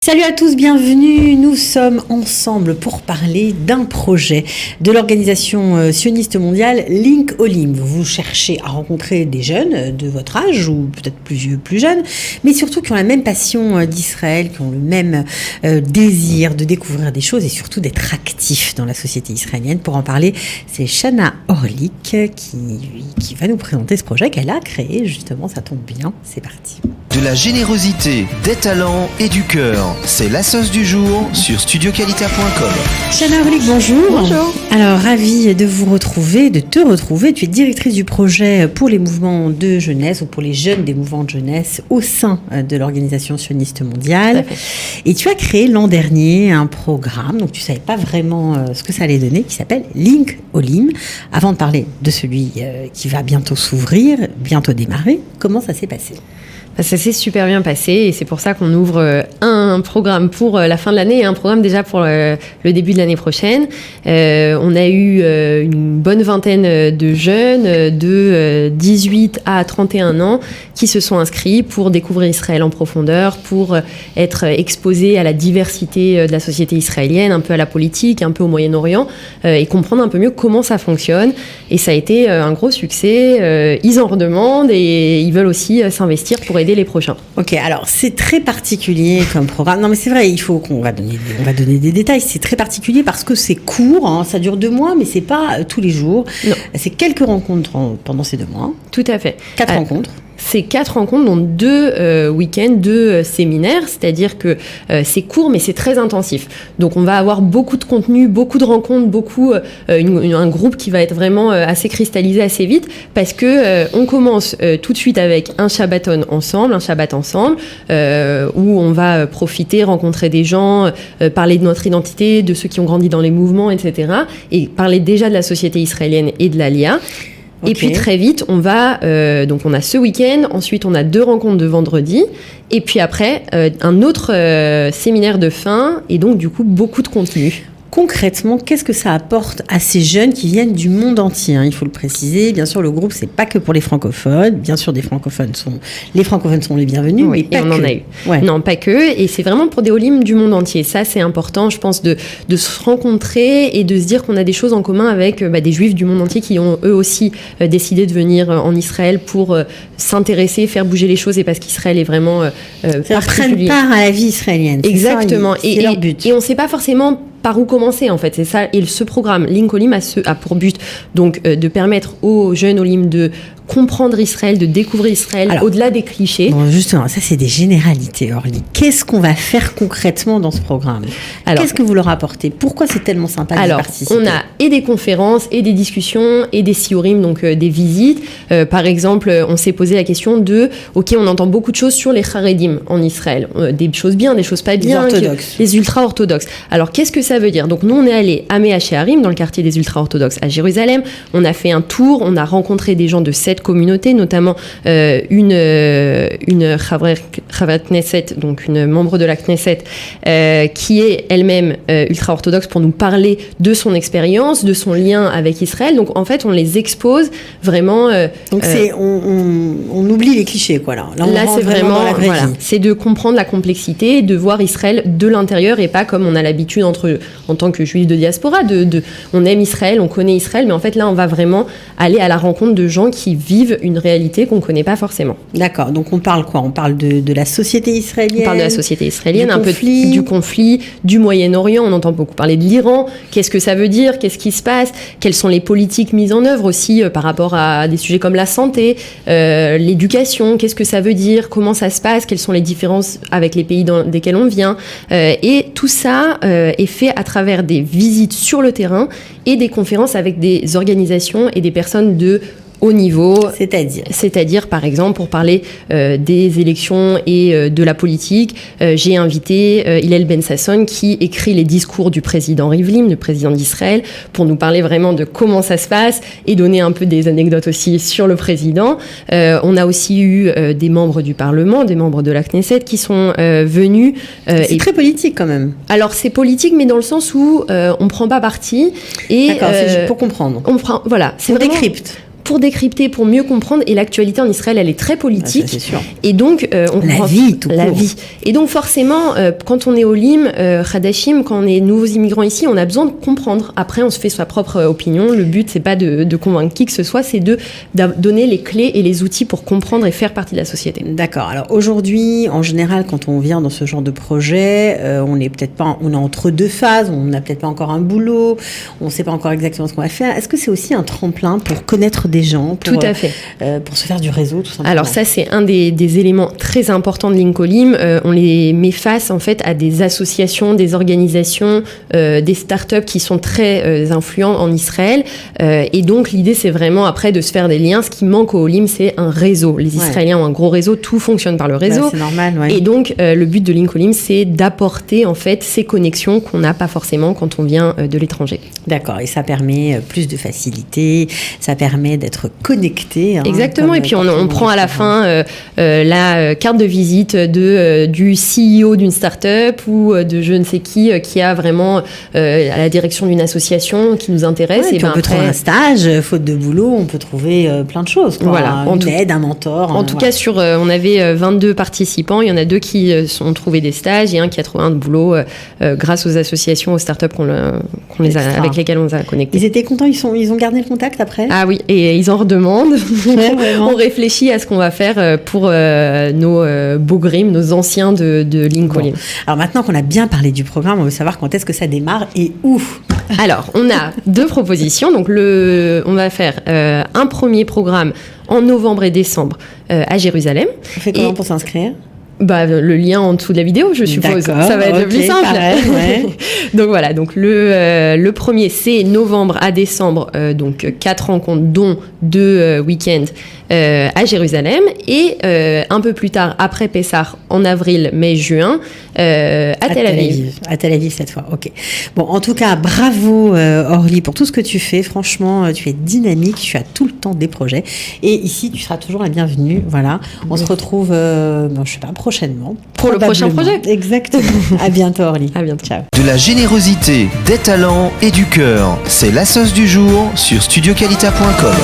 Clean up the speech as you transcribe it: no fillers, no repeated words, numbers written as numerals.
Salut à tous, bienvenue. Nous sommes ensemble pour parler d'un projet de l'organisation sioniste mondiale Link Olim. Vous cherchez à rencontrer des jeunes de votre âge ou peut-être plus vieux, plus jeunes, mais surtout qui ont la même passion d'Israël, qui ont le même désir de découvrir des choses et surtout d'être actifs dans la société israélienne. Pour en parler, c'est Shana Orlik qui va nous présenter ce projet qu'elle a créé. Justement, ça tombe bien, c'est parti. De la générosité, des talents et du cœur. C'est la sauce du jour sur studioqualita.com. Shana Orlik, bonjour. Bonjour. Alors, ravie de vous retrouver, de te retrouver. Tu es directrice du projet pour les mouvements de jeunesse ou pour les jeunes des mouvements de jeunesse au sein de l'organisation sioniste mondiale. Et tu as créé l'an dernier un programme, donc tu ne savais pas vraiment ce que ça allait donner, qui s'appelle Link Olim. Avant de parler de celui qui va bientôt s'ouvrir, bientôt démarrer, comment ça s'est passé ? Ça s'est super bien passé et c'est pour ça qu'on ouvre un programme pour la fin de l'année et un programme déjà pour le début de l'année prochaine. On a eu une bonne vingtaine de jeunes de 18 à 31 ans qui se sont inscrits pour découvrir Israël en profondeur, pour être exposés à la diversité de la société israélienne, un peu à la politique, un peu au Moyen-Orient et comprendre un peu mieux comment ça fonctionne. Et ça a été un gros succès. Ils en redemandent et ils veulent aussi s'investir pour aider les prochains. Ok, alors c'est très particulier comme programme. Non mais c'est vrai, il faut qu'on va donner des détails. C'est très particulier parce que c'est court, hein, ça dure 2 mois, mais c'est pas tous les jours. Non. C'est quelques rencontres pendant ces 2 mois. Tout à fait. 4 rencontres. C'est 4 rencontres, dont 2 week-ends, 2 séminaires, c'est-à-dire que c'est court mais c'est très intensif. Donc on va avoir beaucoup de contenu, beaucoup de rencontres, un groupe qui va être vraiment assez cristallisé assez vite parce que on commence tout de suite avec un Shabbat ensemble, où on va profiter, rencontrer des gens, parler de notre identité, de ceux qui ont grandi dans les mouvements, etc. Et parler déjà de la société israélienne et de l'Aliyah. Okay. Et puis très vite, on va donc on a ce week-end, ensuite on a 2 rencontres de vendredi, et puis après un autre séminaire de fin, et donc du coup beaucoup de contenu. Concrètement, qu'est-ce que ça apporte à ces jeunes qui viennent du monde entier, hein, il faut le préciser. Bien sûr, le groupe, c'est pas que pour les francophones. Bien sûr, les francophones sont les bienvenus, oui, mais pas et on que. en a eu. Ouais. Non, pas que. Et c'est vraiment pour des Olim du monde entier. Ça, c'est important, je pense, de se rencontrer et de se dire qu'on a des choses en commun avec des Juifs du monde entier qui ont eux aussi décidé de venir en Israël pour s'intéresser, faire bouger les choses, et parce qu'Israël est vraiment Prennent particulier. part à la vie israélienne. Exactement. C'est leur but. Et on ne sait pas forcément par où commencer, en fait, c'est ça. Et ce programme Link Olim a pour but donc de permettre aux jeunes Olim de comprendre Israël, de découvrir Israël. Alors, au-delà des clichés. Bon, justement, ça c'est des généralités, Orly. Qu'est-ce qu'on va faire concrètement dans ce programme ? Qu'est-ce que vous leur apportez ? Pourquoi c'est tellement sympa de participer ? On a et des conférences, et des discussions, et des siorim, donc des visites. Par exemple, on s'est posé la question ok, on entend beaucoup de choses sur les Haredim en Israël. Des choses bien, des choses pas bien. Les ultra-orthodoxes. Alors, qu'est-ce que ça veut dire ? Donc, nous, on est allé à Mea Shearim, dans le quartier des ultra-orthodoxes à Jérusalem. On a fait un tour, on a rencontré des gens de 7 communautés, notamment une Chavret Knesset, donc une membre de la Knesset, qui est elle-même ultra-orthodoxe, pour nous parler de son expérience, de son lien avec Israël. Donc, en fait, on les expose vraiment... donc, on oublie les clichés, quoi, là. Là c'est vraiment dans la vraie vie. C'est de comprendre la complexité, de voir Israël de l'intérieur et pas comme on a l'habitude en tant que juif de diaspora. On aime Israël, on connaît Israël, mais en fait, là, on va vraiment aller à la rencontre de gens qui vivent une réalité qu'on ne connaît pas forcément. D'accord, donc on parle quoi ? On parle de la société israélienne ? On parle de la société israélienne, peu du conflit, du Moyen-Orient, on entend beaucoup parler de l'Iran. Qu'est-ce que ça veut dire ? Qu'est-ce qui se passe ? Quelles sont les politiques mises en œuvre aussi par rapport à des sujets comme la santé, l'éducation ? Qu'est-ce que ça veut dire ? Comment ça se passe ? Quelles sont les différences avec les pays desquels on vient ? Et tout ça est fait à travers des visites sur le terrain et des conférences avec des organisations et des personnes de haut niveau, c'est-à-dire par exemple pour parler des élections et de la politique, j'ai invité Hillel Ben Sasson qui écrit les discours du président Rivlin, le président d'Israël, pour nous parler vraiment de comment ça se passe et donner un peu des anecdotes aussi sur le président. On a aussi eu des membres du Parlement, des membres de la Knesset qui sont venus. C'est très politique quand même. Alors c'est politique, mais dans le sens où on ne prend pas parti. D'accord, c'est pour comprendre. Voilà, c'est on vraiment... décrypte. pour décrypter, pour mieux comprendre. Et l'actualité en Israël, elle est très politique. Ça, c'est sûr. Et donc, la vie. Et donc, forcément, quand on est au LIM, Hadashim, quand on est nouveaux immigrants ici, on a besoin de comprendre. Après, on se fait sa propre opinion. Le but, c'est pas de convaincre qui que ce soit, c'est de donner les clés et les outils pour comprendre et faire partie de la société. D'accord. Alors aujourd'hui, en général, quand on vient dans ce genre de projet, on est entre deux phases. On n'a peut-être pas encore un boulot. On ne sait pas encore exactement ce qu'on va faire. Est-ce que c'est aussi un tremplin pour connaître des gens, tout à fait, pour se faire du réseau, tout simplement? Alors ça, c'est un des éléments très importants de Link Olim. On les met face en fait à des associations, des organisations, des startups qui sont très influents en Israël. Et donc l'idée, c'est vraiment après de se faire des liens. Ce qui manque au Olim, c'est un réseau. Les Israéliens ont un gros réseau, tout fonctionne par le réseau. C'est normal. Ouais. Et donc le but de Link Olim, c'est d'apporter en fait ces connexions qu'on n'a pas forcément quand on vient de l'étranger. D'accord. Et ça permet plus de facilité. Ça permet d'être connecté. Exactement. Et puis on prend à la fin la carte de visite du CEO d'une start-up ou de je ne sais qui a vraiment à la direction d'une association qui nous intéresse. Ouais, et puis on peut trouver un stage, faute de boulot, on peut trouver plein de choses. Quoi. Voilà. Une aide, un mentor. En tout cas, on avait 22 participants. Il y en a 2 qui ont trouvé des stages et un qui a trouvé un boulot grâce aux associations, aux start-up avec lesquelles on les a connectés. Ils étaient contents, ils ont gardé le contact après? Ah oui, et ils en redemandent. On réfléchit à ce qu'on va faire pour nos beaux grims, nos anciens de Link Olim. Alors maintenant qu'on a bien parlé du programme, on veut savoir quand est-ce que ça démarre et où. Alors, on a 2 propositions. Donc, on va faire un premier programme en novembre et décembre à Jérusalem. On fait comment pour s'inscrire? Le lien en dessous de la vidéo, je suppose. D'accord, ça va être le plus simple. Pareil, ouais. Donc voilà, donc le premier, c'est novembre à décembre, donc 4 rencontres, dont 2 week-ends à Jérusalem. Et un peu plus tard, après Pessah, en avril, mai, juin, à Tel Aviv. À Tel Aviv cette fois, ok. Bon, en tout cas, bravo Orly pour tout ce que tu fais. Franchement, tu es dynamique, tu as tout le temps des projets. Et ici, tu seras toujours la bienvenue. Voilà, on se retrouve, je sais pas, prochainement. Pour le prochain projet. Exactement. À bientôt Orly. À bientôt. Ciao. De la générosité, des talents et du cœur, c'est la sauce du jour sur studioqualita.com.